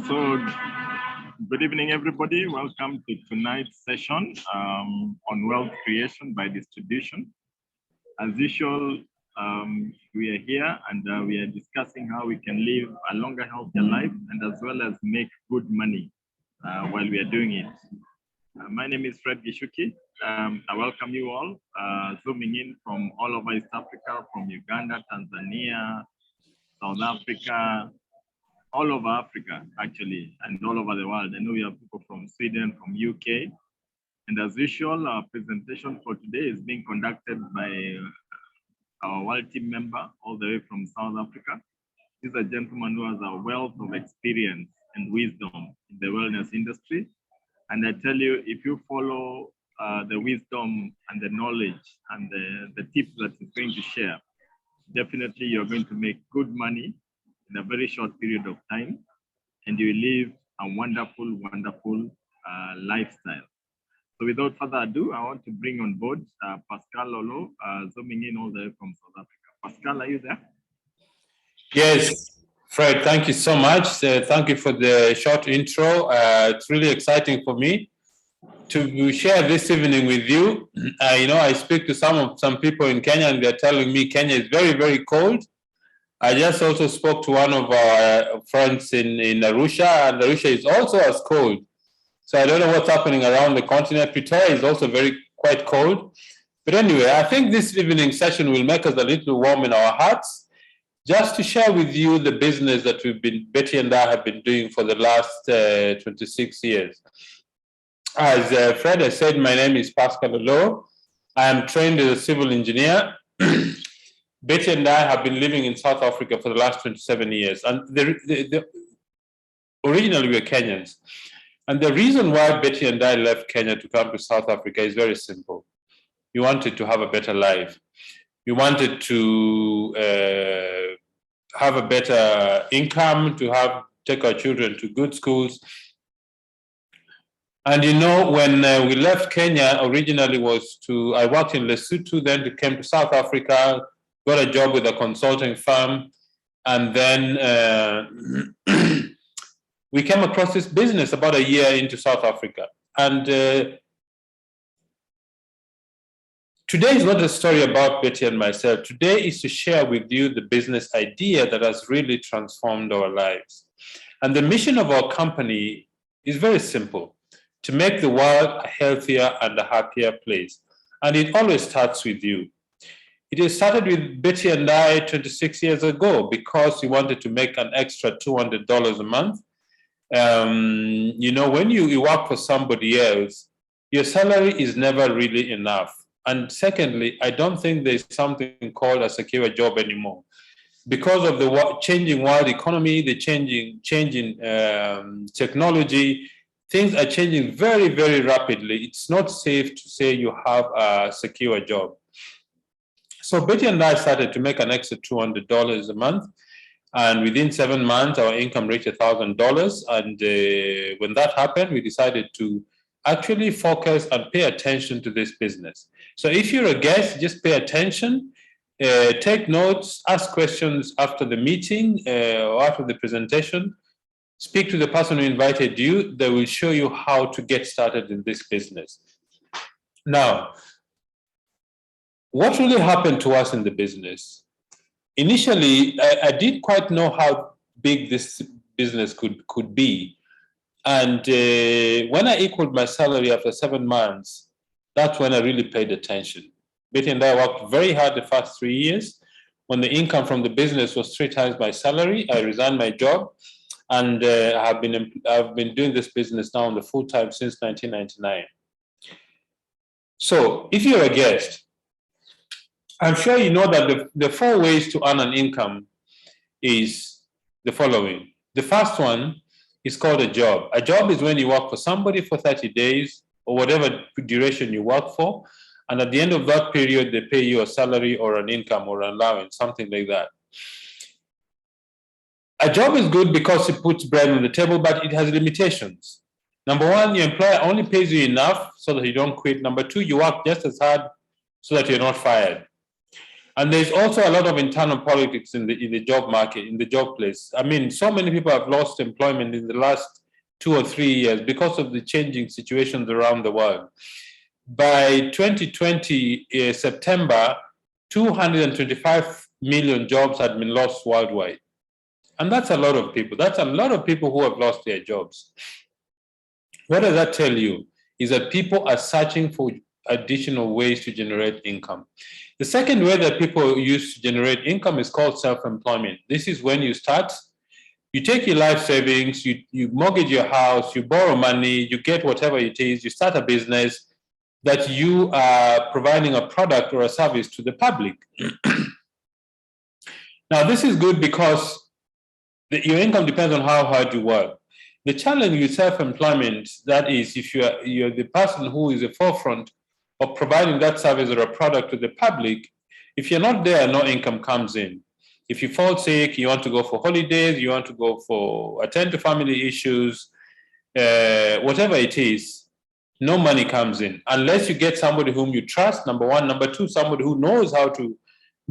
So, good evening, everybody. Welcome to tonight's session on wealth creation by distribution. As usual, we are here and we are discussing how we can live a longer, healthier life and as well as make good money while we are doing it. My name is Fred Gishuki. I welcome you all, zooming in from all over East Africa, from Uganda, Tanzania, South Africa, all over Africa, actually, and all over the world. I know we have people from Sweden, from UK. And as usual, our presentation for today is being conducted by our world team member all the way from South Africa. He's a gentleman who has a wealth of experience and wisdom in the wellness industry. And I tell you, if you follow the wisdom and the knowledge and the tips that he's going to share, definitely you're going to make good money in a very short period of time, and you live a wonderful, wonderful lifestyle. So without further ado, I want to bring on board Pascal Oloo, zooming in all the way from South Africa. Pascal, are you there? Yes, Fred, thank you so much. Thank you for the short intro. It's really exciting for me to share this evening with you. I speak to some people in Kenya and they're telling me Kenya is very, very cold. I just also spoke to one of our friends in Arusha, and Arusha is also as cold. So I don't know what's happening around the continent. Pretoria is also quite cold. But anyway, I think this evening session will make us a little warm in our hearts, just to share with you the business that Betty and I have been doing for the last 26 years. As Fred has said, my name is Pascal Oloo. I am trained as a civil engineer. Betty and I have been living in South Africa for the last 27 years. And originally we were Kenyans. And the reason why Betty and I left Kenya to come to South Africa is very simple. We wanted to have a better life. We wanted to have a better income, to take our children to good schools. And when we left Kenya, originally I worked in Lesotho, then came to South Africa, got a job with a consulting firm, and then we came across this business about a year into South Africa. And today is not a story about Betty and myself. Today is to share with you the business idea that has really transformed our lives. And the mission of our company is very simple: to make the world a healthier and a happier place. And it always starts with you. It started with Betty and I 26 years ago because we wanted to make an extra $200 a month. When you work for somebody else, your salary is never really enough. And secondly, I don't think there's something called a secure job anymore. Because of the changing world economy, the changing technology, things are changing very, very rapidly. It's not safe to say you have a secure job. So Betty and I started to make an extra $200 a month. And within 7 months, our income reached $1,000. And when that happened, we decided to actually focus and pay attention to this business. So if you're a guest, just pay attention, take notes, ask questions after the meeting or after the presentation. Speak to the person who invited you. They will show you how to get started in this business. Now, what really happened to us in the business? Initially, I didn't quite know how big this business could be. And when I equaled my salary after 7 months, that's when I really paid attention. Betty and I worked very hard the first 3 years. When the income from the business was 3 times my salary, I resigned my job. And I've been doing this business now on the full time since 1999. So if you're a guest, I'm sure you know that the 4 ways to earn an income is the following. The first one is called a job. A job is when you work for somebody for 30 days or whatever duration you work for. And at the end of that period, they pay you a salary or an income or an allowance, something like that. A job is good because it puts bread on the table, but it has limitations. Number one, your employer only pays you enough so that you don't quit. Number two, you work just as hard so that you're not fired. And there's also a lot of internal politics in the job market, in the job place. I mean, so many people have lost employment in the last 2 or 3 years because of the changing situations around the world. By 2020, September, 225 million jobs had been lost worldwide. And that's a lot of people. That's a lot of people who have lost their jobs. What does that tell you? Is that people are searching for additional ways to generate income. The second way that people use to generate income is called self-employment. This is when you start, you take your life savings, you mortgage your house, you borrow money, you get whatever it is, you start a business that you are providing a product or a service to the public. Now, this is good because your income depends on how hard you work. The challenge with self-employment, that is, if you're the person who is the forefront of providing that service or a product to the public, if you're not there, no income comes in. If you fall sick, you want to go for holidays, you want to go for attend to family issues, whatever it is, no money comes in unless you get somebody whom you trust, number one. Number two, somebody who knows how to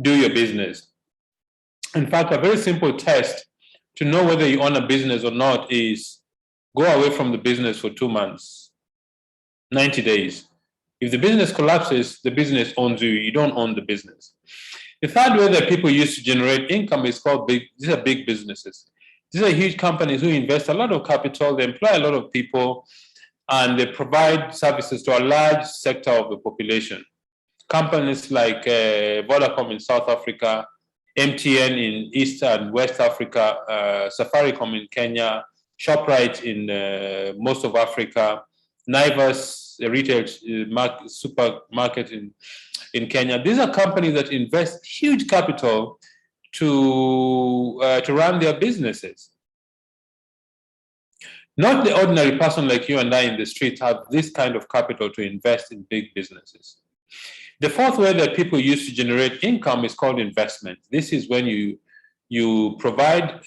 do your business. In fact, a very simple test to know whether you own a business or not is go away from the business for 2 months, 90 days. If the business collapses, the business owns you. You don't own the business. The third way that people use to generate income is called these are big businesses. These are huge companies who invest a lot of capital, they employ a lot of people, and they provide services to a large sector of the population. Companies like Vodacom in South Africa, MTN in East and West Africa, Safaricom in Kenya, ShopRite in most of Africa, Naivas, a retail supermarket in Kenya. These are companies that invest huge capital to run their businesses. Not the ordinary person like you and I in the street have this kind of capital to invest in big businesses. The fourth way that people use to generate income is called investment. This is when you provide,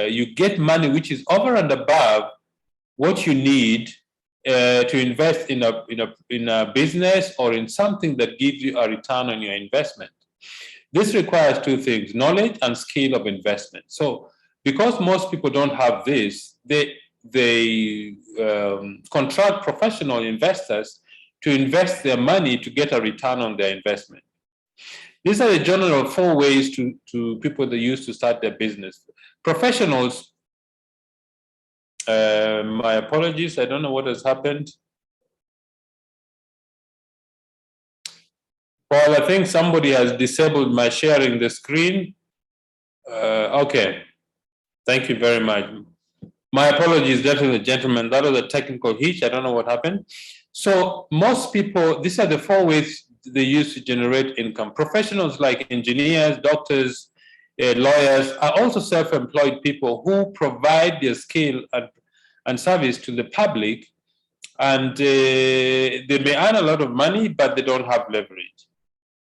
you get money which is over and above what you need to invest in a business or in something that gives you a return on your investment. This requires two things: knowledge and skill of investment. So, because most people don't have this, they contract professional investors to invest their money to get a return on their investment. These are the general 4 ways to people that use to start their business. Professionals, my apologies, I don't know what has happened. Well, I think somebody has disabled my sharing the screen. Okay, thank you very much. My apologies, definitely, gentlemen. That was a technical hitch. I don't know what happened. So most people, these are the 4 ways they use to generate income. Professionals like engineers, doctors, lawyers are also self-employed people who provide their skill and service to the public, and they may earn a lot of money, but they don't have leverage.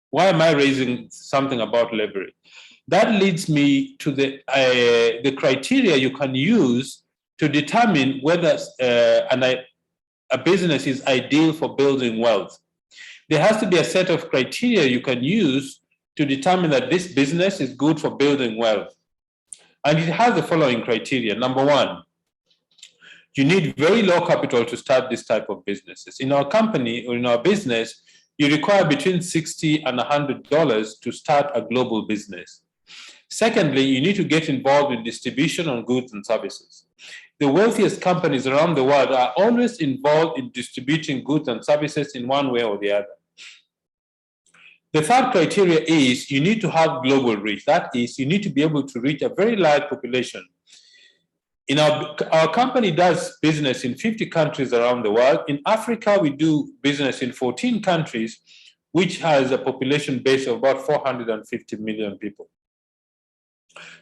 Why am I raising something about leverage? That leads me to the criteria you can use to determine whether a business is ideal for building wealth. There has to be a set of criteria you can use to determine that this business is good for building wealth. And it has the following criteria. Number 1, you need very low capital to start this type of businesses. In our company or in our business, you require between $60 and $100 to start a global business. Secondly, you need to get involved in distribution on goods and services. The wealthiest companies around the world are always involved in distributing goods and services in one way or the other. The third criteria is you need to have global reach. That is, you need to be able to reach a very large population. In our company does business in 50 countries around the world. In Africa, we do business in 14 countries, which has a population base of about 450 million people.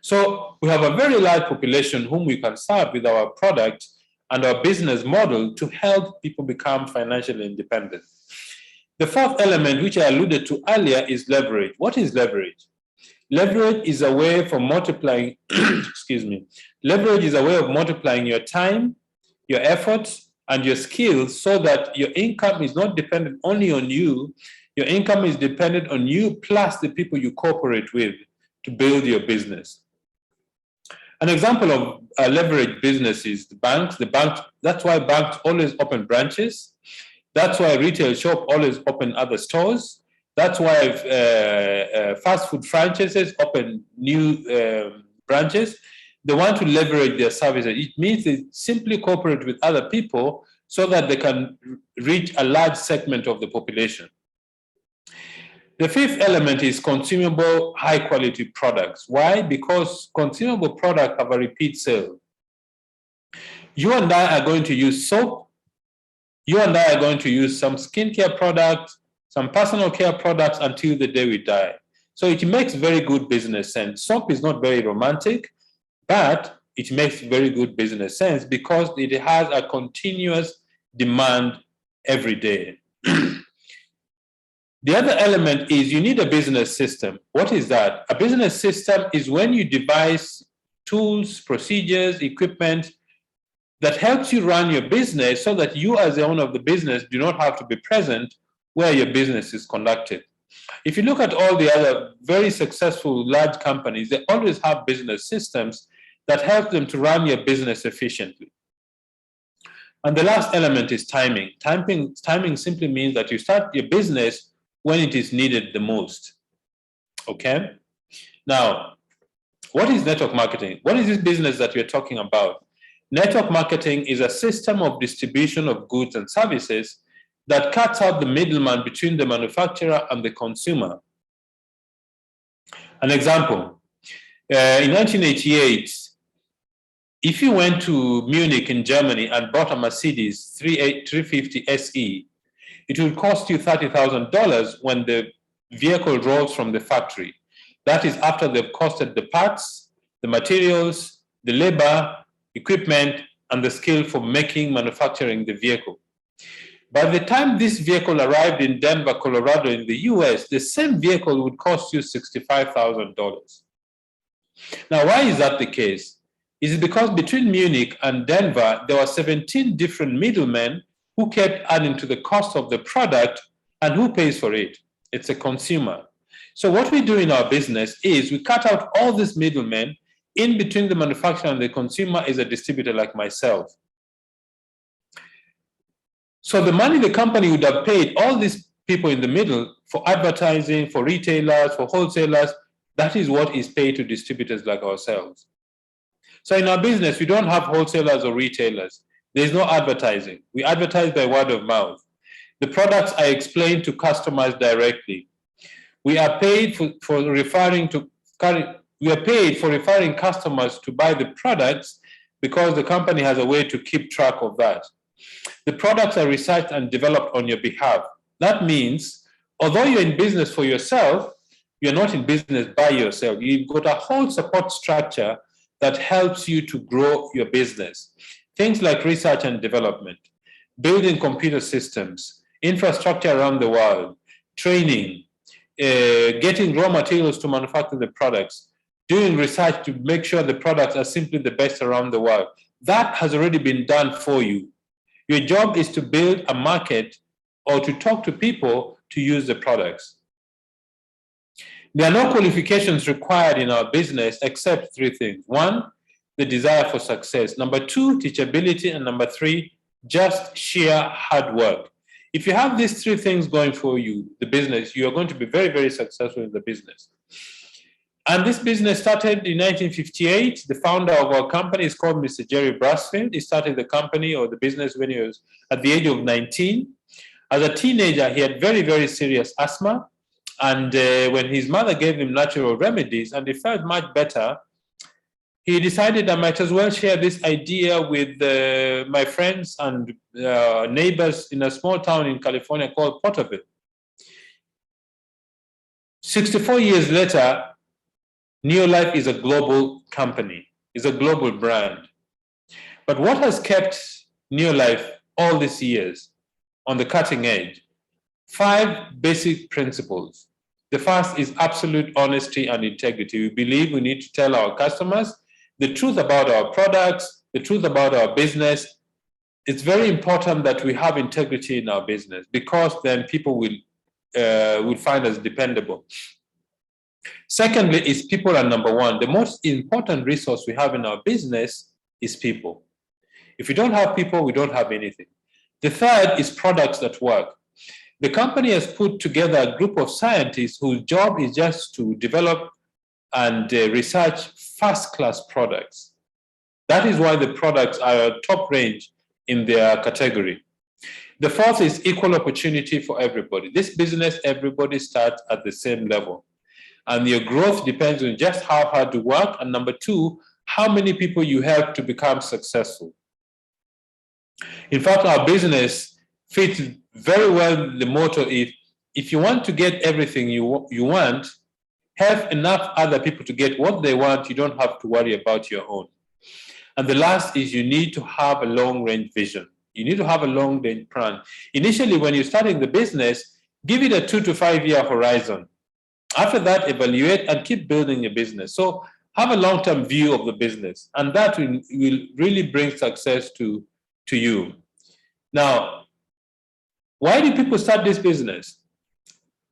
So we have a very large population whom we can serve with our product and our business model to help people become financially independent. The fourth element, which I alluded to earlier, is leverage. What is leverage? Leverage is a way for multiplying, excuse me. Leverage is a way of multiplying your time, your efforts, and your skills so that your income is not dependent only on you, Your income is dependent on you plus the people you cooperate with to build your business. An example of a leverage business is the banks. That's why banks always open branches. That's why retail shop always open other stores. That's why fast food franchises open new branches. They want to leverage their services. It means they simply cooperate with other people so that they can reach a large segment of the population. The fifth element is consumable, high-quality products. Why? Because consumable products have a repeat sale. You and I are going to use soap. You and I are going to use some skincare products, some personal care products until the day we die. So it makes very good business sense. Soap is not very romantic, but it makes very good business sense because it has a continuous demand every day. The other element is you need a business system. What is that? A business system is when you devise tools, procedures, equipment that helps you run your business so that you as the owner of the business do not have to be present where your business is conducted. If you look at all the other very successful large companies, they always have business systems that help them to run your business efficiently. And the last element is timing. Timing simply means that you start your business when it is needed the most. Okay? Now, what is network marketing? What is this business that we're talking about? Network marketing is a system of distribution of goods and services that cuts out the middleman between the manufacturer and the consumer. An example, in 1988, if you went to Munich in Germany and bought a Mercedes 350 SE, it will cost you $30,000 when the vehicle rolls from the factory. That is after they've costed the parts, the materials, the labor, equipment, and the skill for manufacturing the vehicle. By the time this vehicle arrived in Denver, Colorado in the US, the same vehicle would cost you $65,000. Now, why is that the case? Is it because between Munich and Denver, there were 17 different middlemen who kept adding to the cost of the product, and who pays for it? It's a consumer. So what we do in our business is we cut out all these middlemen. In between the manufacturer and the consumer is a distributor like myself. So the money the company would have paid all these people in the middle for advertising, for retailers, for wholesalers, that is what is paid to distributors like ourselves. So in our business, we don't have wholesalers or retailers. There's no advertising. We advertise by word of mouth. The products are explained to customers directly. We are paid for referring customers to buy the products because the company has a way to keep track of that. The products are researched and developed on your behalf. That means, although you're in business for yourself, you're not in business by yourself. You've got a whole support structure that helps you to grow your business. Things like research and development, building computer systems, infrastructure around the world, training, getting raw materials to manufacture the products, doing research to make sure the products are simply the best around the world. That has already been done for you. Your job is to build a market or to talk to people to use the products. There are no qualifications required in our business except three things. One, the desire for success. Number two, teachability. And number three, just sheer hard work. If you have these three things going for you, the business, you are going to be very, very successful in the business. And this business started in 1958. The founder of our company is called Mr. Jerry Brasfield. He started the company or the business when he was at the age of 19. As a teenager, he had very, very serious asthma. And when his mother gave him natural remedies and he felt much better, he decided I might as well share this idea with my friends and neighbors in a small town in California called Porterville. 64 years later, Neolife is a global company, is a global brand. But what has kept Neolife all these years on the cutting edge? 5 basic principles. The first is absolute honesty and integrity. We believe we need to tell our customers the truth about our products, the truth about our business. It's very important that we have integrity in our business because then people will will find as dependable. Secondly, is people are number one. The most important resource we have in our business is people. If we don't have people, we don't have anything. The third is products that work. The company has put together a group of scientists whose job is just to develop and research first-class products. That is why the products are top range in their category. The fourth is equal opportunity for everybody. This business, everybody starts at the same level. And your growth depends on just how hard you work. And number two, how many people you help to become successful. In fact, our business fits very well the motto, if you want to get everything you want, have enough other people to get what they want, you don't have to worry about your own. And the last is you need to have a long-range vision. You need to have a long-range plan. Initially, when you're starting the business, give it a 2 to 5 year horizon. After that, evaluate and keep building your business. So have a long-term view of the business, and that will really bring success to you. Now, why do people start this business?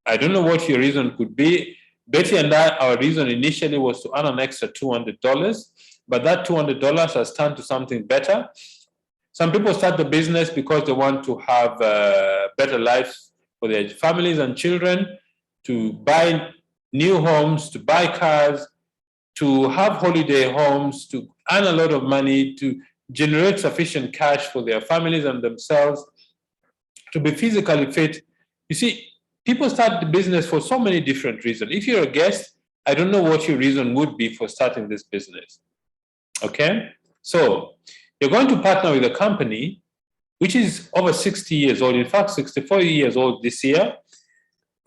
I don't know what your reason could be. Betty and I, our reason initially was to earn an extra $200, but that $200 has turned to something better. Some people start the business because they want to have better lives for their families and children, to buy new homes, to buy cars, to have holiday homes, to earn a lot of money, to generate sufficient cash for their families and themselves, to be physically fit. You see, people start the business for so many different reasons. If you're a guest, I don't know what your reason would be for starting this business. Okay? So you're going to partner with a company which is over 60 years old, in fact, 64 years old this year,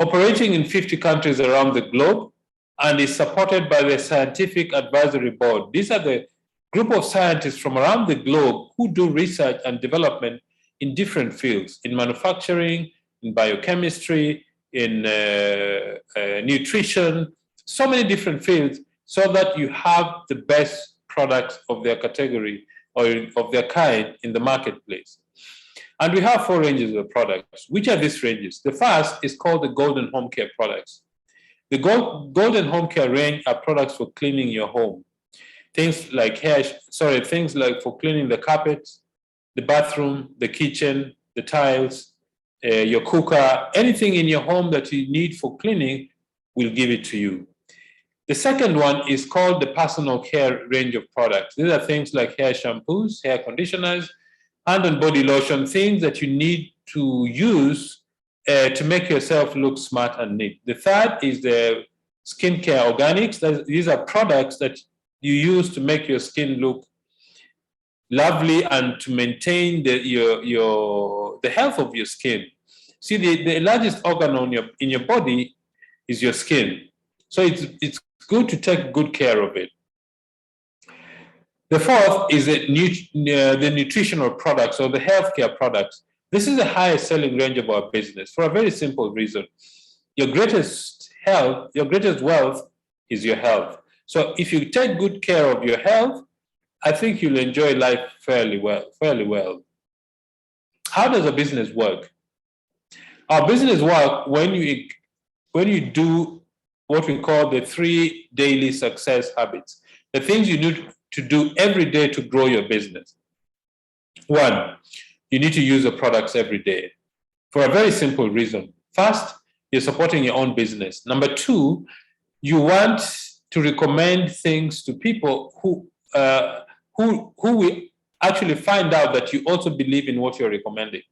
operating in 50 countries around the globe, and is supported by the Scientific Advisory Board. These are the group of scientists from around the globe who do research and development in different fields, in manufacturing, in biochemistry, in nutrition, so many different fields, so that you have the best products of their category or of their kind in the marketplace. And we have 4 ranges of products. Which are these ranges? The first is called the Golden Home Care products. The Golden Home Care range are products for cleaning your home. Things like for cleaning the carpets, the bathroom, the kitchen, the tiles, your cooker, anything in your home that you need for cleaning, we'll give it to you. The second one is called the Personal Care range of products. These are things like hair shampoos, hair conditioners, hand and body lotion, things that you need to use to make yourself look smart and neat. The third is the skincare organics. These are products that you use to make your skin look lovely and to maintain the health of your skin. See, the largest organ in your body is your skin. So it's good to take good care of it. The fourth is the nutritional products or the healthcare products. This is the highest selling range of our business for a very simple reason. Your greatest wealth is your health. So if you take good care of your health, I think you'll enjoy life fairly well. How does a business work? Our business works when you do what we call the 3 daily success habits, the things you need to do every day to grow your business. 1, you need to use the products every day for a very simple reason. First, you're supporting your own business. Number 2, you want to recommend things to people who will actually find out that you also believe in what you're recommending.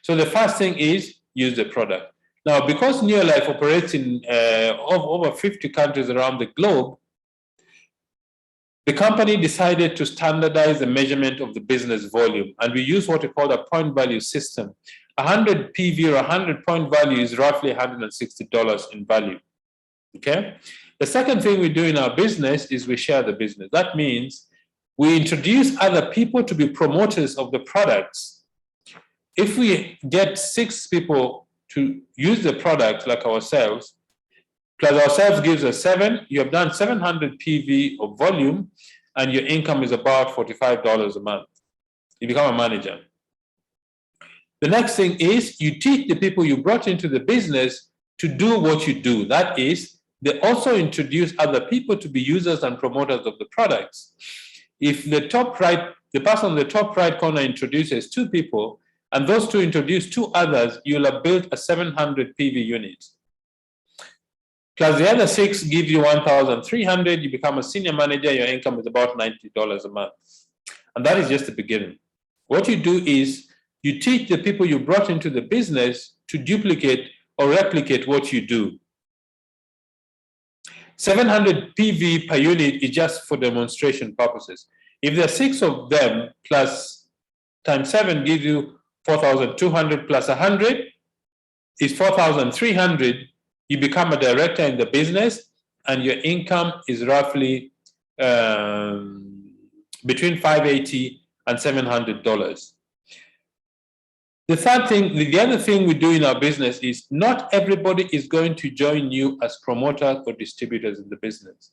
So the first thing is use the product. Now, because Neolife operates in over 50 countries around the globe, the company decided to standardize the measurement of the business volume, and we use what we call a point value system. 100 PV or 100 point value is roughly $160 in value. Okay? The second thing we do in our business is we share the business. That means we introduce other people to be promoters of the products. If we get 6 people to use the product like ourselves, plus ourselves gives us 7, you have done 700 PV of volume, and your income is about $45 a month. You become a manager. The next thing is you teach the people you brought into the business to do what you do. That is, they also introduce other people to be users and promoters of the products. If the person on the top right corner introduces 2 people, and those 2 introduce 2 others, you'll have built a 700 PV unit. Plus the other 6 give you 1,300, you become a senior manager, your income is about $90 a month. And that is just the beginning. What you do is you teach the people you brought into the business to duplicate or replicate what you do. 700 PV per unit is just for demonstration purposes. If there are 6 of them, plus times 7 gives you 4,200 plus 100 is 4,300. You become a director in the business, and your income is roughly between $580 and $700. The other thing we do in our business is not everybody is going to join you as promoters or distributors in the business.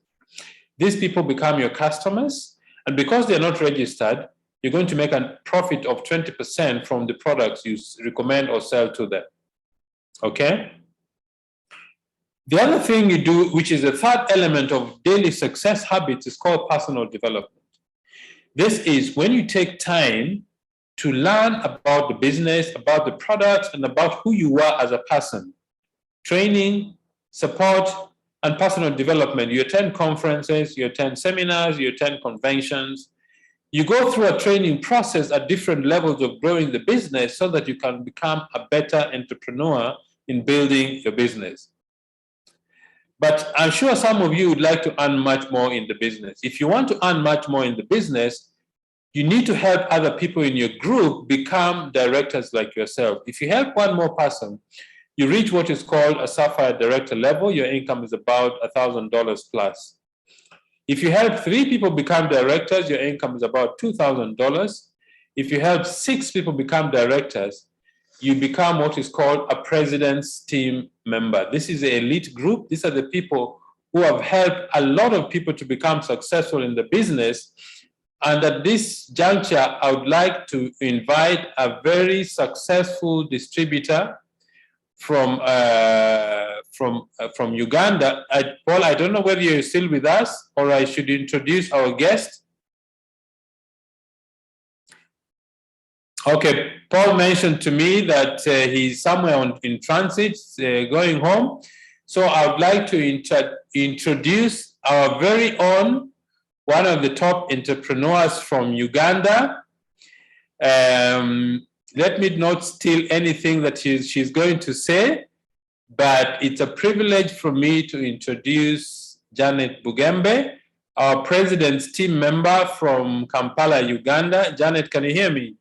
These people become your customers, and because they're not registered, you're going to make a profit of 20% from the products you recommend or sell to them. Okay? The other thing you do, which is the third element of daily success habits, is called personal development. This is when you take time to learn about the business, about the products, and about who you are as a person. Training, support, and personal development. You attend conferences, you attend seminars, you attend conventions. You go through a training process at different levels of growing the business so that you can become a better entrepreneur in building your business. But I'm sure some of you would like to earn much more in the business. If you want to earn much more in the business, you need to help other people in your group become directors like yourself. If you help one more person, you reach what is called a Sapphire Director level. Your income is about $1,000 plus. If you help 3 people become directors, your income is about $2,000. If you help 6 people become directors, you become what is called a president's team member. This is the elite group. These are the people who have helped a lot of people to become successful in the business. And at this juncture, I would like to invite a very successful distributor from Uganda. Paul, I don't know whether you're still with us or I should introduce our guest. Okay, Paul mentioned to me that he's somewhere in transit, going home. So I would like to introduce our very own, one of the top entrepreneurs from Uganda. Let me not steal anything that she's going to say, but it's a privilege for me to introduce Janet Bugembe, our president's team member from Kampala, Uganda. Janet, can you hear me?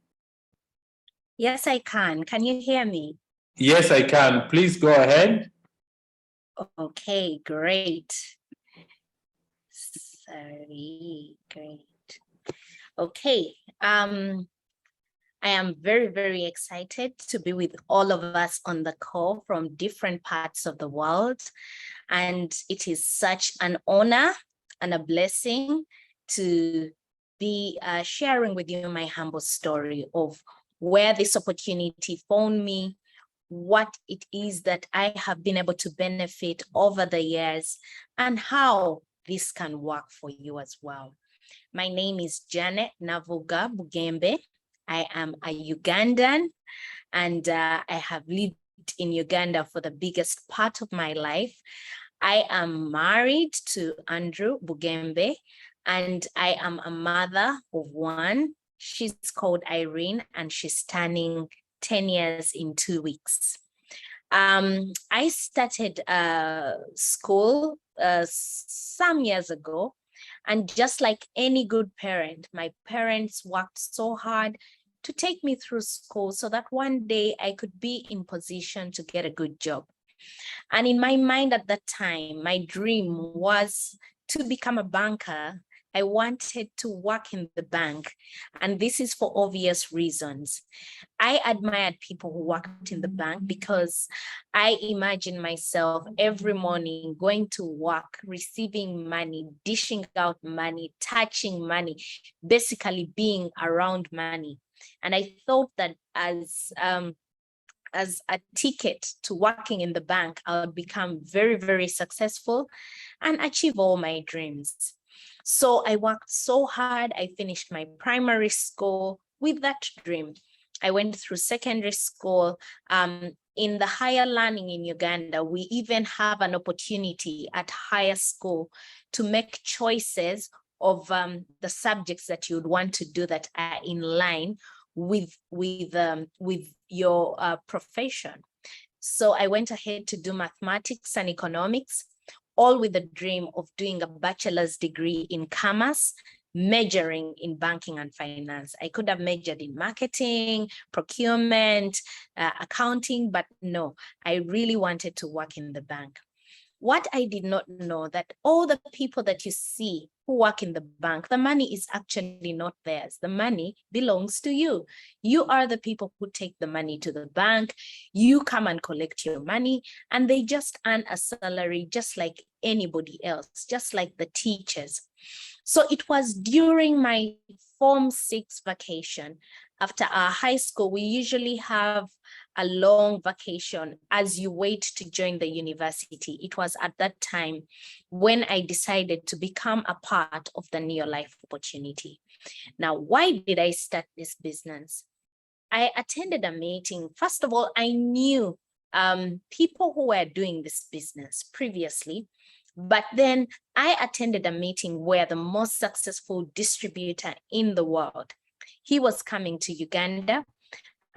Yes, I can. Can you hear me? Yes, I can. Please go ahead. Okay, great. Sorry, great. Okay, I am very, very excited to be with all of us on the call from different parts of the world. And it is such an honor and a blessing to be sharing with you my humble story of where this opportunity found me, what it is that I have been able to benefit over the years, and how this can work for you as well. My name is Janet Navuga Bugembe. I am a Ugandan, and I have lived in Uganda for the biggest part of my life. I am married to Andrew Bugembe, and I am a mother of one. She's called Irene, and she's turning 10 years in 2 weeks. I started school some years ago, and just like any good parent, my parents worked so hard to take me through school so that one day I could be in position to get a good job. And in my mind at that time, my dream was to become a banker. I wanted to work in the bank, and this is for obvious reasons. I admired people who worked in the bank because I imagined myself every morning going to work, receiving money, dishing out money, touching money, basically being around money. And I thought that as as a ticket to working in the bank, I would become very, very successful and achieve all my dreams. So I worked so hard. I finished my primary school with that dream. I went through secondary school. In the higher learning in Uganda, we even have an opportunity at higher school to make choices of the subjects that you would want to do that are in line with your profession. So I went ahead to do mathematics and economics, all with the dream of doing a bachelor's degree in commerce, majoring in banking and finance. I could have majored in marketing, procurement, accounting, but no, I really wanted to work in the bank. What I did not know that all the people that you see who work in the bank, the money is actually not theirs. The money belongs to you. You are the people who take the money to the bank. You come and collect your money, and they just earn a salary just like anybody else, just like the teachers. So it was during my Form 6 vacation. After our high school, we usually have a long vacation as you wait to join the university. It was at that time when I decided to become a part of the Neolife opportunity. Now, why did I start this business? I attended a meeting. First of all, I knew people who were doing this business previously, but then I attended a meeting where the most successful distributor in the world, he was coming to Uganda.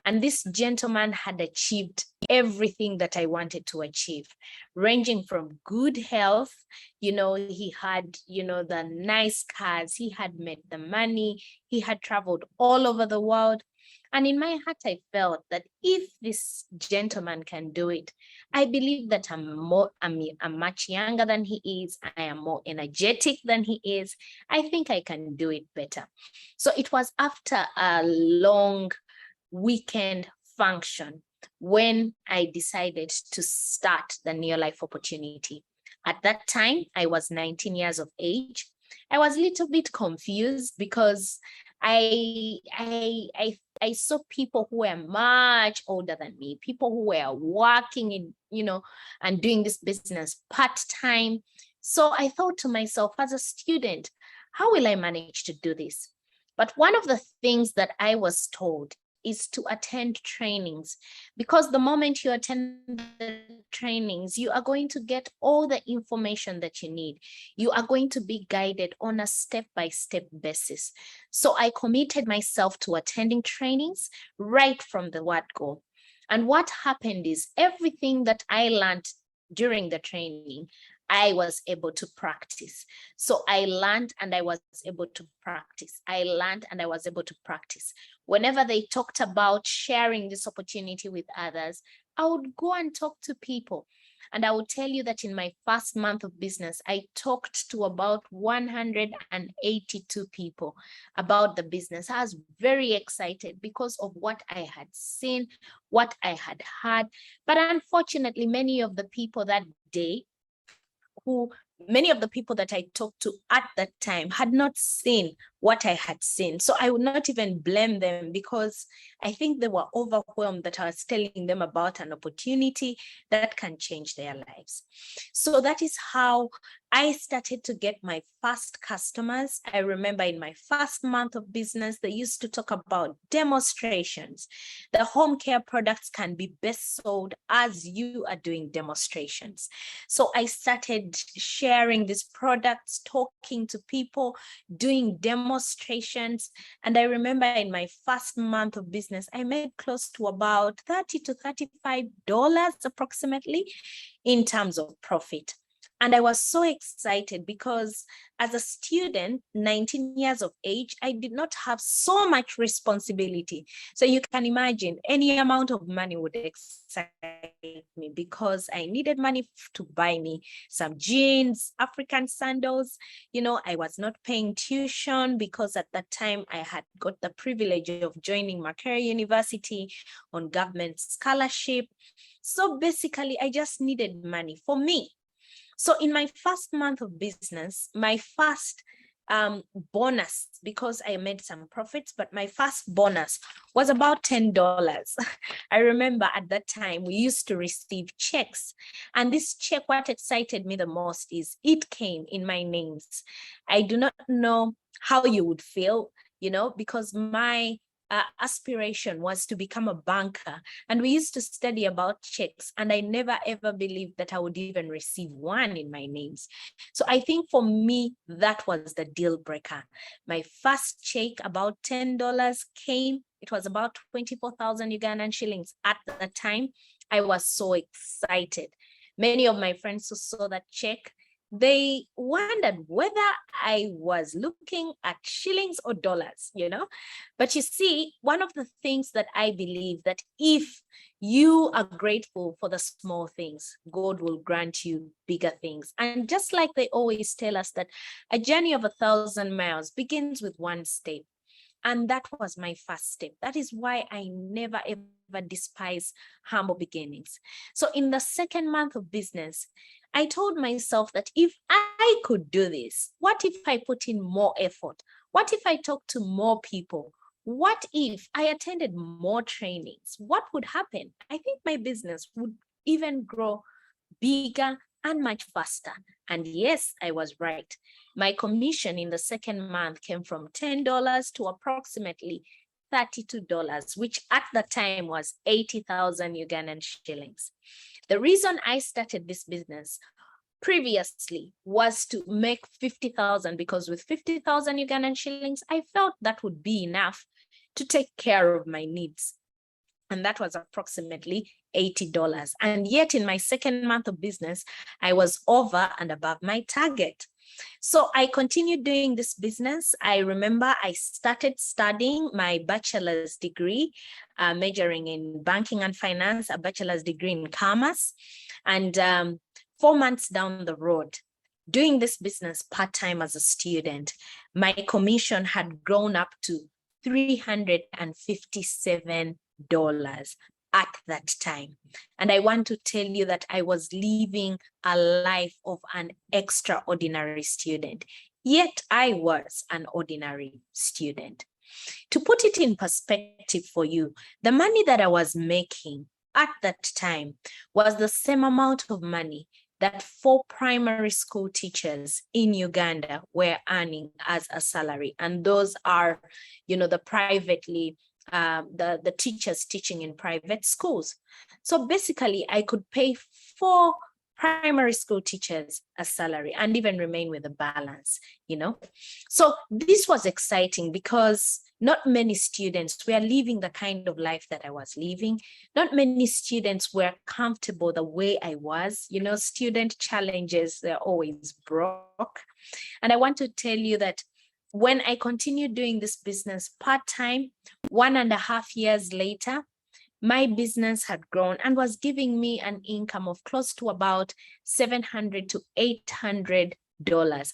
And this gentleman had achieved everything that I wanted to achieve, ranging from good health, he had, the nice cars, he had made the money, he had traveled all over the world. And in my heart, I felt that if this gentleman can do it, I believe that I'm much younger than he is. I am more energetic than he is. I think I can do it better. So it was after a long weekend function when I decided to start the Neolife opportunity. At that time, I was 19 years of age. I was a little bit confused because I saw people who were much older than me, people who were working in, and doing this business part-time. So I thought to myself, as a student, how will I manage to do this? But one of the things that I was told is to attend trainings, because the moment you attend the trainings, you are going to get all the information that you need. You are going to be guided on a step-by-step basis. So I committed myself to attending trainings right from the word go. And what happened is everything that I learned during the training, I was able to practice. So I learned and I was able to practice. I learned and I was able to practice. Whenever they talked about sharing this opportunity with others, I would go and talk to people. And I will tell you that in my first month of business, I talked to about 182 people about the business. I was very excited because of what I had seen, what I had heard. But unfortunately, many of the people that that I talked to at that time had not seen what I had seen. So I would not even blame them, because I think they were overwhelmed that I was telling them about an opportunity that can change their lives. So that is how I started to get my first customers. I remember in my first month of business, they used to talk about demonstrations. The home care products can be best sold as you are doing demonstrations. So I started sharing these products, talking to people, doing demonstrations. And I remember in my first month of business, I made close to about $30 to $35 approximately in terms of profit. And I was so excited because as a student, 19 years of age, I did not have so much responsibility. So you can imagine any amount of money would excite me, because I needed money to buy me some jeans, African sandals. I was not paying tuition because at that time I had got the privilege of joining Makerere University on government scholarship. So basically, I just needed money for me. So in my first month of business, my first bonus because I made some profits, but my first bonus was about $10. I remember at that time we used to receive checks, and this check, what excited me the most is it came in my names. I do not know how you would feel, because my aspiration was to become a banker, and we used to study about checks, and I never ever believed that I would even receive one in my names. So I think for me, that was the deal breaker. My first check, about $10 came. It was about 24,000 Ugandan shillings at the time. I was so excited. Many of my friends who saw that check, they wondered whether I was looking at shillings or dollars, But you see, one of the things that I believe that if you are grateful for the small things, God will grant you bigger things. And just like they always tell us that a journey of 1,000 miles begins with one step. And that was my first step. That is why I never ever despise humble beginnings. So in the second month of business, I told myself that if I could do this, what if I put in more effort? What if I talked to more people? What if I attended more trainings? What would happen? I think my business would even grow bigger and much faster. And yes, I was right. My commission in the second month came from $10 to approximately $32, which at the time was 80,000 Ugandan shillings. The reason I started this business previously was to make 50,000, because with 50,000 Ugandan shillings, I felt that would be enough to take care of my needs. And that was approximately $80. And yet in my second month of business, I was over and above my target. So I continued doing this business. I remember I started studying my bachelor's degree, majoring in banking and finance, a bachelor's degree in commerce. And 4 months down the road, doing this business part-time as a student, my commission had grown up to $357 at that time. And I want to tell you that I was living a life of an extraordinary student, yet I was an ordinary student. To put it in perspective for you, the money that I was making at that time was the same amount of money that 4 primary school teachers in Uganda were earning as a salary. And those are, the privately, the teachers teaching in private schools. So basically, I could pay 4 primary school teachers a salary and even remain with a balance, So this was exciting because not many students were living the kind of life that I was living. Not many students were comfortable the way I was. Student challenges, they're always broke. And I want to tell you that when I continued doing this business part-time, 1.5 years later, my business had grown and was giving me an income of close to about $700 to $800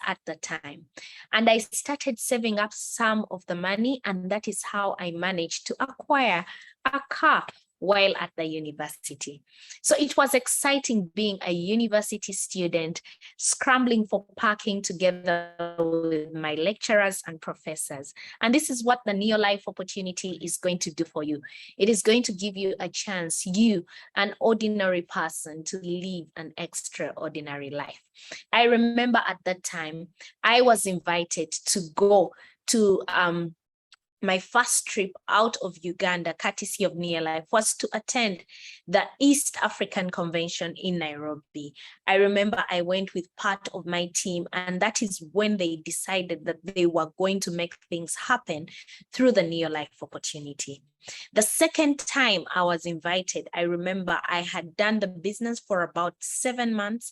at the time. And I started saving up some of the money, and that is how I managed to acquire a car while at the university. So it was exciting being a university student, scrambling for parking together with my lecturers and professors. And this is what the Neolife opportunity is going to do for you. It is going to give you a chance, you, an ordinary person, to live an extraordinary life. I remember at that time, I was invited to go to my first trip out of Uganda, courtesy of Neolife, was to attend the East African Convention in Nairobi. I remember I went with part of my team, and that is when they decided that they were going to make things happen through the Neolife opportunity. The second time I was invited, I remember I had done the business for about 7 months.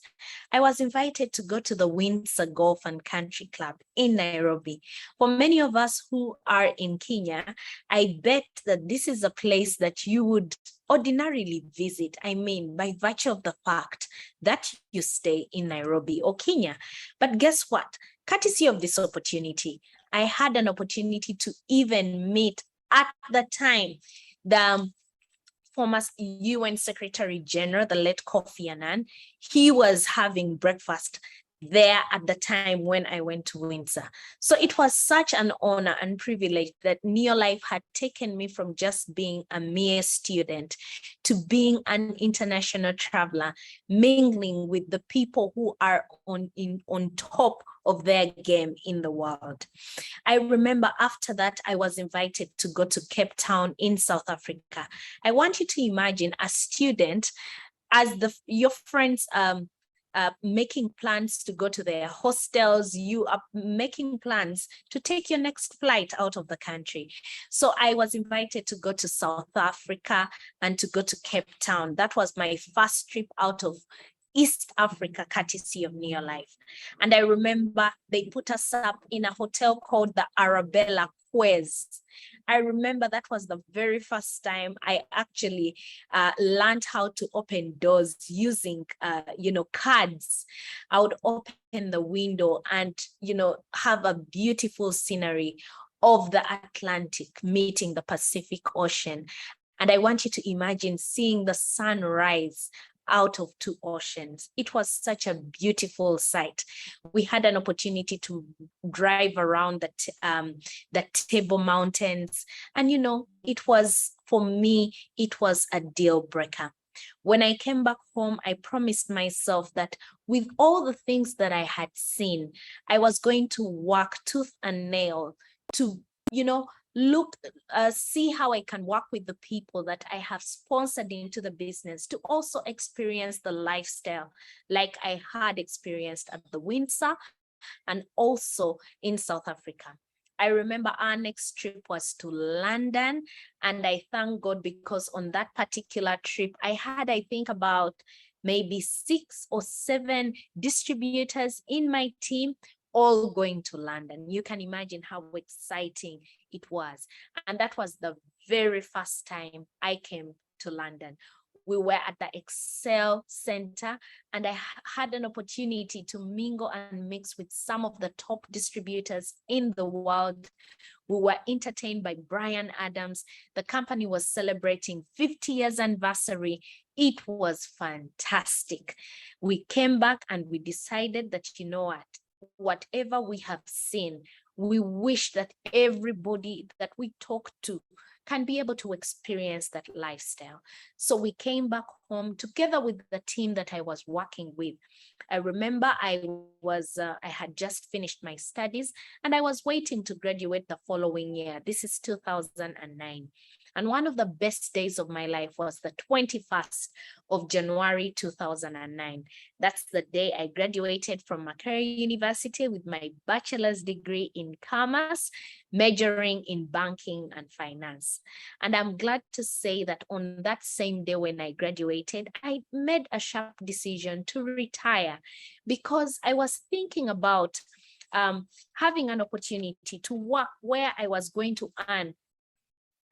I was invited to go to the Windsor Golf and Country Club in Nairobi. For many of us who are in Kenya, I bet that this is a place that you would ordinarily visit. I mean, by virtue of the fact that you stay in Nairobi or Kenya. But guess what? Courtesy of this opportunity, I had an opportunity to even meet at the time the former UN Secretary General, the late Kofi Annan. He was having breakfast there at the time when I went to Windsor. So it was such an honor and privilege that Neolife had taken me from just being a mere student to being an international traveler, mingling with the people who are on top of their game in the world. I remember after that, I was invited to go to Cape Town in South Africa. I want you to imagine a student as your friends making plans to go to their hostels, you are making plans to take your next flight out of the country. So I was invited to go to South Africa and to go to Cape Town. That was my first trip out of East Africa, courtesy of Neolife. And I remember they put us up in a hotel called the Arabella Quez. I remember that was the very first time I actually learned how to open doors using, cards. I would open the window and, have a beautiful scenery of the Atlantic meeting the Pacific Ocean. And I want you to imagine seeing the sun rise out of two oceans. It was such a beautiful sight. We had an opportunity to drive around the Table Mountains. And, it was, for me, it was a deal breaker. When I came back home, I promised myself that with all the things that I had seen, I was going to work tooth and nail to, see how I can work with the people that I have sponsored into the business to also experience the lifestyle like I had experienced at the Windsor and also in South Africa. I remember our next trip was to London, and I thank God because on that particular trip, I had, I think, about maybe 6 or 7 distributors in my team all going to London. You can imagine how exciting it was. And that was the very first time I came to London. We were at the Excel Center, and I had an opportunity to mingle and mix with some of the top distributors in the world. We were entertained by Brian Adams. The company was celebrating 50 years anniversary. It was fantastic. We came back and we decided that, whatever we have seen, we wish that everybody that we talk to can be able to experience that lifestyle. So we came back home together with the team that I was working with. I remember I had just finished my studies and I was waiting to graduate the following year. This is 2009. And one of the best days of my life was the 21st of January 2009. That's the day I graduated from Makerere University with my bachelor's degree in commerce, majoring in banking and finance. And I'm glad to say that on that same day when I graduated, I made a sharp decision to retire because I was thinking about having an opportunity to work where I was going to earn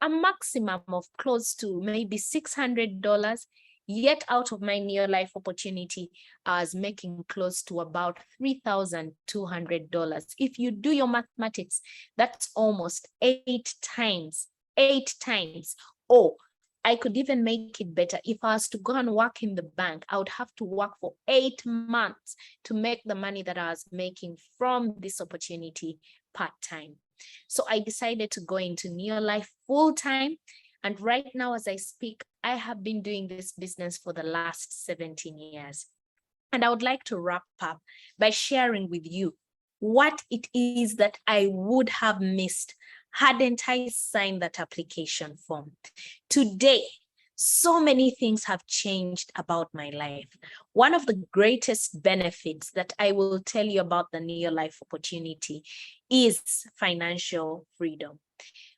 a maximum of close to maybe $600, yet out of my Neolife opportunity, I was making close to about $3,200. If you do your mathematics, that's almost 8 times. Oh, I could even make it better. If I was to go and work in the bank, I would have to work for 8 months to make the money that I was making from this opportunity part-time. So I decided to go into Neolife full-time. And right now, as I speak, I have been doing this business for the last 17 years. And I would like to wrap up by sharing with you what it is that I would have missed hadn't I signed that application form. Today, so many things have changed about my life. One of the greatest benefits that I will tell you about the Neolife opportunity is financial freedom.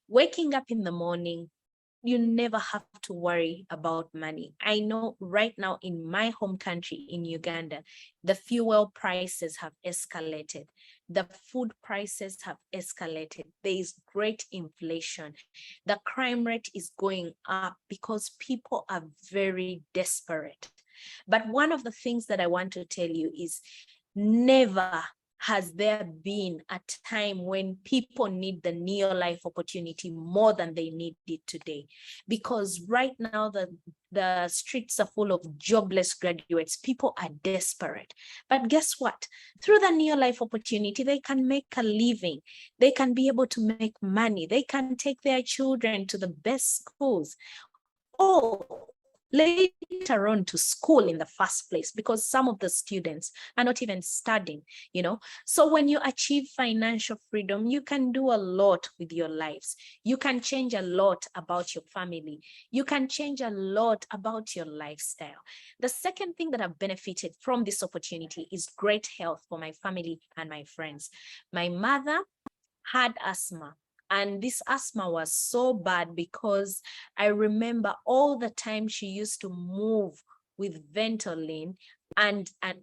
Waking up in the morning, you never have to worry about money. I know right now in my home country, in Uganda, the fuel prices have escalated. The food prices have escalated. There is great inflation. The crime rate is going up because people are very desperate. But one of the things that I want to tell you is never has there been a time when people need the Neolife opportunity more than they need it today? Because right now the streets are full of jobless graduates. People are desperate. But guess what? Through the Neolife opportunity, they can make a living. They can be able to make money. They can take their children to the best schools. Or later on to school in the first place, because some of the students are not even studying, So when you achieve financial freedom, you can do a lot with your lives. You can change a lot about your family. You can change a lot about your lifestyle. The second thing that I've benefited from this opportunity is great health for my family and my friends. My mother had asthma. And this asthma was so bad because I remember all the time she used to move with Ventolin and an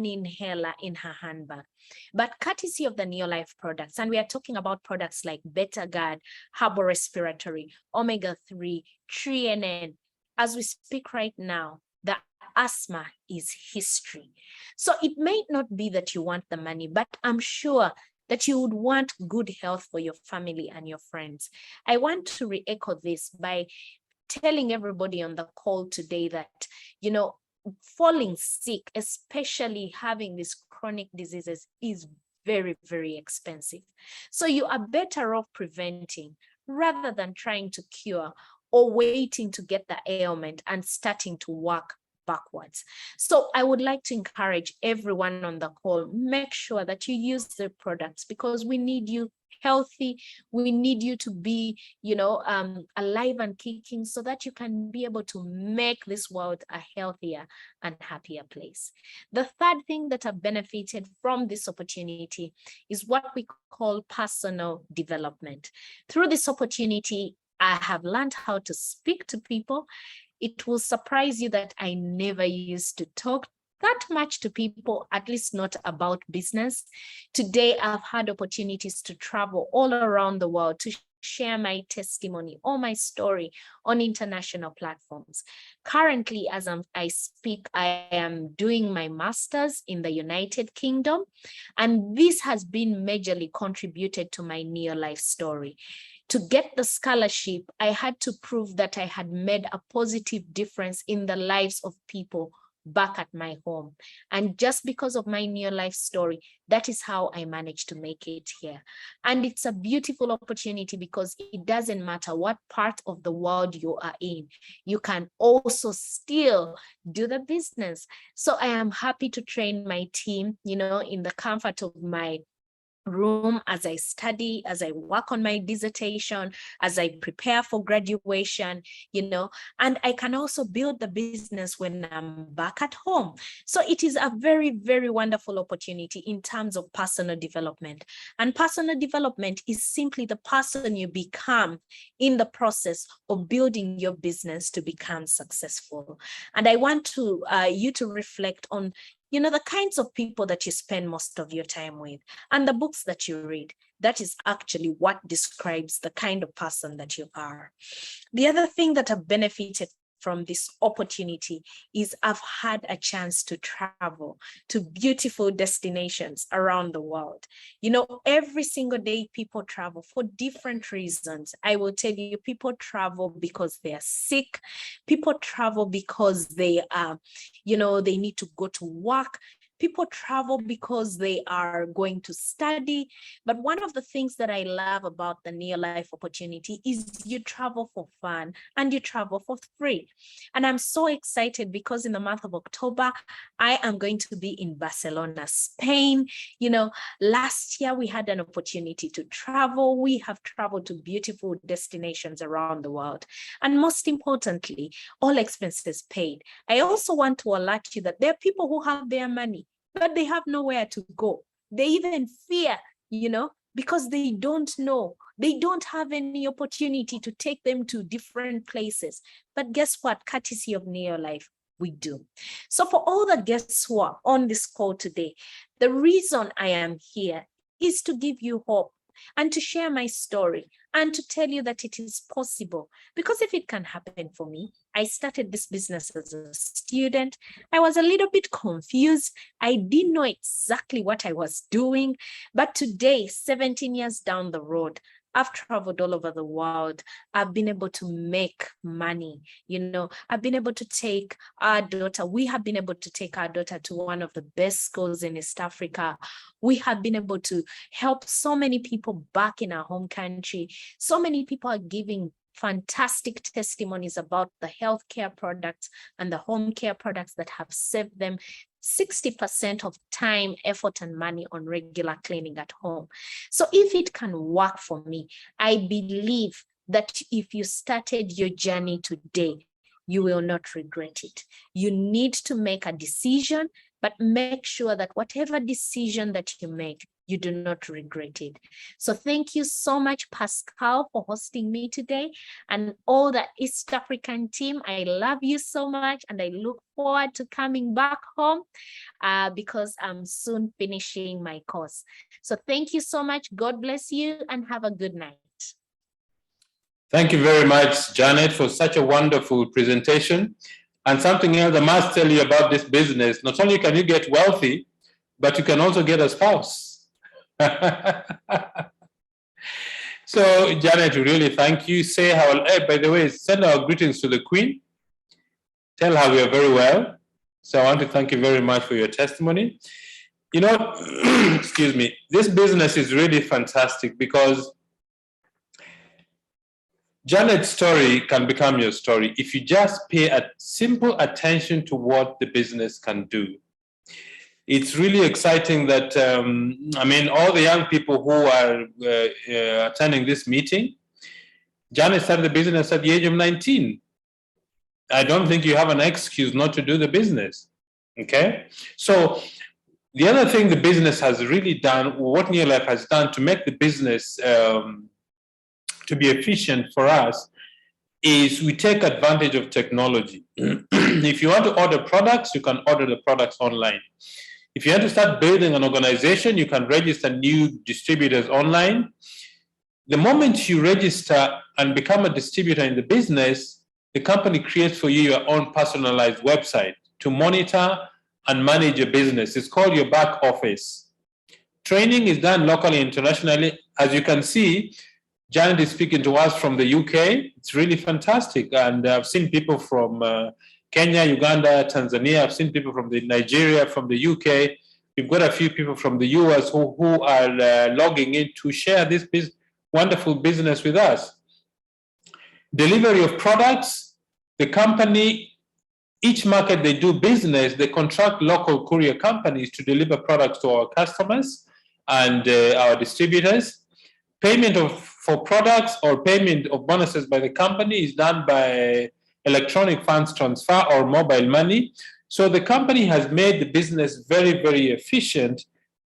inhaler in her handbag. But courtesy of the Neolife products, and we are talking about products like BetaGuard, Herbal Respiratory, Omega-3, TreeNN. As we speak right now, the asthma is history. So it may not be that you want the money, but I'm sure that you would want good health for your family and your friends. I want to re-echo this by telling everybody on the call today that, falling sick, especially having these chronic diseases, is very, very expensive. So you are better off preventing rather than trying to cure or waiting to get the ailment and starting to work backwards. So I would like to encourage everyone on the call, make sure that you use the products, because we need you healthy. We need you to be, alive and kicking, so that you can be able to make this world a healthier and happier place. The third thing that I've benefited from this opportunity is what we call personal development. Through this opportunity, I have learned how to speak to people. It will surprise you that I never used to talk that much to people, at least not about business. Today, I've had opportunities to travel all around the world to share my testimony or my story on international platforms. Currently, as I speak, I am doing my master's in the United Kingdom, and this has been majorly contributed to my Neolife story. To get the scholarship, I had to prove that I had made a positive difference in the lives of people back at my home. And just because of my Neolife story, that is how I managed to make it here. And it's a beautiful opportunity because it doesn't matter what part of the world you are in, you can also still do the business. So I am happy to train my team, in the comfort of my room as I study, as I work on my dissertation, as I prepare for graduation, and I can also build the business when I'm back at home. So it is a very, very wonderful opportunity in terms of personal development. And personal development is simply the person you become in the process of building your business to become successful. And I want you to reflect on the kinds of people that you spend most of your time with and the books that you read. That is actually what describes the kind of person that you are. The other thing that I've benefited from this opportunity is I've had a chance to travel to beautiful destinations around the world. Every single day people travel for different reasons. I will tell you, people travel because they're sick. People travel because they they need to go to work. People travel because they are going to study. But one of the things that I love about the Neolife opportunity is you travel for fun and you travel for free. And I'm so excited because in the month of October, I am going to be in Barcelona, Spain. Last year we had an opportunity to travel. We have traveled to beautiful destinations around the world. And most importantly, all expenses paid. I also want to alert you that there are people who have their money, but they have nowhere to go. They even fear, because they don't know. They don't have any opportunity to take them to different places. But guess what? Courtesy of Neolife, we do. So for all the guests who are on this call today, the reason I am here is to give you hope and to share my story and to tell you that it is possible. Because if it can happen for me, I started this business as a student. I was a little bit confused. I didn't know exactly what I was doing. But today, 17 years down the road, I've traveled all over the world. I've been able to make money. I've been able to take our daughter. We have been able to take our daughter to one of the best schools in East Africa. We have been able to help so many people back in our home country. So many people are giving fantastic testimonies about the healthcare products and the home care products that have saved them 60% of time, effort, and money on regular cleaning at home. So if it can work for me, I believe that if you started your journey today, you will not regret it. You need to make a decision, but make sure that whatever decision that you make, you do not regret it. So thank you so much, Pascal, for hosting me today, and all the East African team. I love you so much, and I look forward to coming back home because I'm soon finishing my course. So thank you so much. God bless you, and have a good night. Thank you very much, Janet, for such a wonderful presentation. And something else I must tell you about this business, not only can you get wealthy, but you can also get a spouse. So, Janet, really thank you. Say how, by the way, send our greetings to the Queen. Tell her we are very well. So I want to thank you very much for your testimony. Excuse me, this business is really fantastic because Janet's story can become your story if you just pay a simple attention to what the business can do. It's really exciting that, all the young people who are attending this meeting, Janet started the business at the age of 19. I don't think you have an excuse not to do the business, okay? So the other thing the business has really done, what Neolife has done to make the business to be efficient for us, is we take advantage of technology. If you want to order products, you can order the products online. If you want to start building an organization, you can register new distributors online. The moment you register and become a distributor in the business, the company creates for you your own personalized website to monitor and manage your business. It's called your back office. Training is done locally, internationally. As you can see, Janet is speaking to us from the UK. It's really fantastic. And I've seen people from Kenya, Uganda, Tanzania. I've seen people from Nigeria, from the UK. We've got a few people from the US who are logging in to share this wonderful business with us. Delivery of products, the company, each market they do business, they contract local courier companies to deliver products to our customers and our distributors. Payment for products or payment of bonuses by the company is done by electronic funds transfer or mobile money. So the company has made the business very, very efficient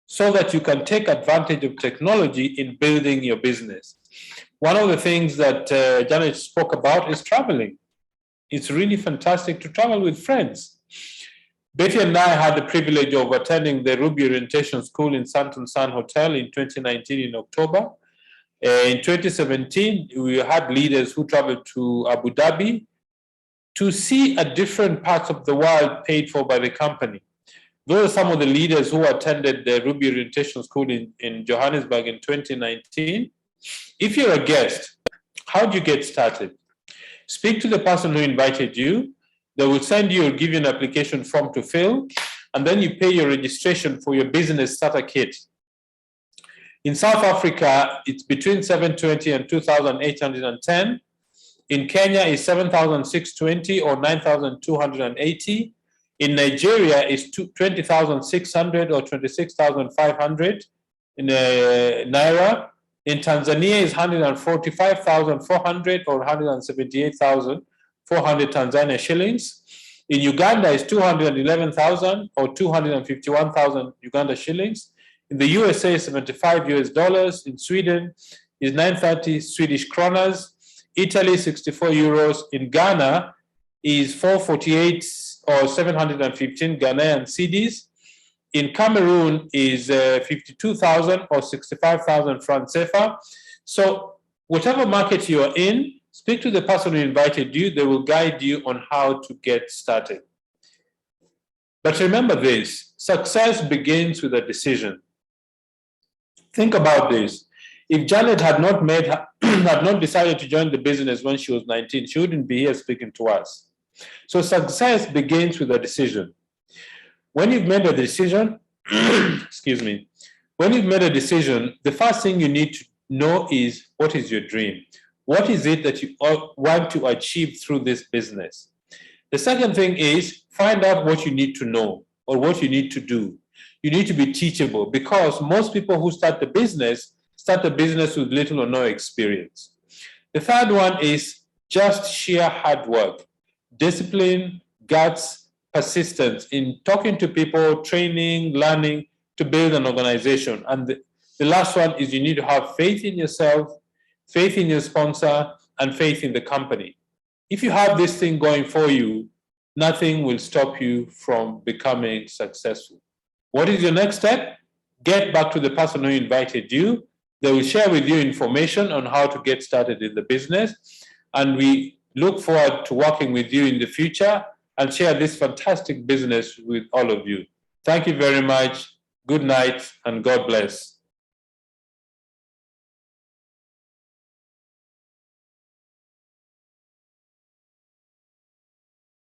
so that you can take advantage of technology in building your business. One of the things that Janet spoke about is traveling. It's really fantastic to travel with friends. Betty and I had the privilege of attending the Ruby Orientation School in Santon San Hotel in 2019 in October. In 2017, we had leaders who traveled to Abu Dhabi to see a different parts of the world paid for by the company. Those are some of the leaders who attended the Ruby Orientation School in Johannesburg in 2019. If you're a guest, how do you get started? Speak to the person who invited you. They will send you or give you an application form to fill, and then you pay your registration for your business starter kit. In South Africa, it's between 720 and 2,810. In Kenya, it's 7,620 or 9,280. In Nigeria, it's 20,600 or 26,500 in Naira. In Tanzania, it's 145,400 or 178,400 Tanzania shillings. In Uganda, it's 211,000 or 251,000 Uganda shillings. In the USA, $75 US. In Sweden, is 930 Swedish kronas. Italy, 64 euros. In Ghana, is 448 or 715 Ghanaian cedis. In Cameroon, is 52,000 or 65,000 francs CFA. So whatever market you are in, Speak to the person who invited you. They will guide you on how to get started. But remember this, success begins with a decision. Think about this. If Janet had not had not decided to join the business when she was 19, she wouldn't be here speaking to us. So success begins with a decision. When you've made a decision, excuse me, when you've made a decision, the first thing you need to know is, what is your dream? What is it that you want to achieve through this business? The second thing is, find out what you need to know or what you need to do. You need to be teachable, because most people who start the business with little or no experience. The third one is just sheer hard work, discipline, guts, persistence in talking to people, training, learning to build an organization. And the last one is you need to have faith in yourself, faith in your sponsor, and faith in the company. If you have this thing going for you, nothing will stop you from becoming successful. What is your next step? Get back to the person who invited you. They will share with you information on how to get started in the business. And we look forward to working with you in the future and share this fantastic business with all of you. Thank you very much. Good night and God bless.